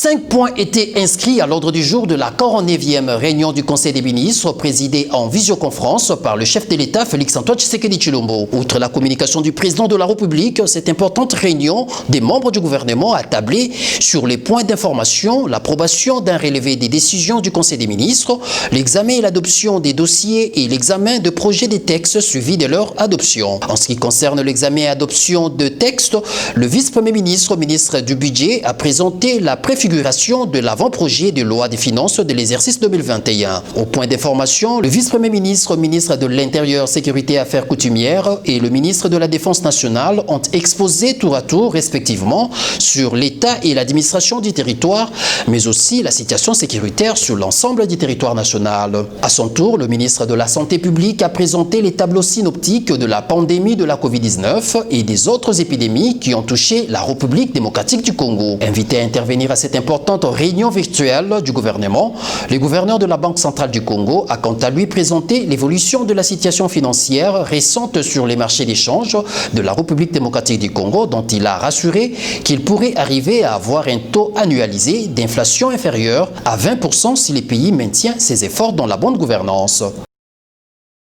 5 points étaient inscrits à l'ordre du jour de la 49e réunion du Conseil des ministres présidée en visioconférence par le chef de l'État Félix-Antoine Tshisekedi Tshilombo. Outre la communication du président de la République, cette importante réunion des membres du gouvernement a tablé sur les points d'information, l'approbation d'un relevé des décisions du Conseil des ministres, l'examen et l'adoption des dossiers et l'examen de projets des textes suivis de leur adoption. En ce qui concerne l'examen et adoption de textes, le vice-premier ministre, ministre du Budget, a présenté la préfiguration de l'avant-projet de loi des finances de l'exercice 2021. Au point d'information, le vice-premier ministre, ministre de l'Intérieur, Sécurité et Affaires coutumières et le ministre de la Défense nationale ont exposé tour à tour, respectivement, sur l'État et l'administration du territoire, mais aussi la situation sécuritaire sur l'ensemble du territoire national. À son tour, le ministre de la Santé publique a présenté les tableaux synoptiques de la pandémie de la Covid-19 et des autres épidémies qui ont touché la République démocratique du Congo. Invité à intervenir à cette importante réunion virtuelle du gouvernement, le gouverneur de la Banque centrale du Congo a quant à lui présenté l'évolution de la situation financière récente sur les marchés d'échange de la République démocratique du Congo, dont il a rassuré qu'il pourrait arriver à avoir un taux annualisé d'inflation inférieur à 20% si le pays maintient ses efforts dans la bonne gouvernance.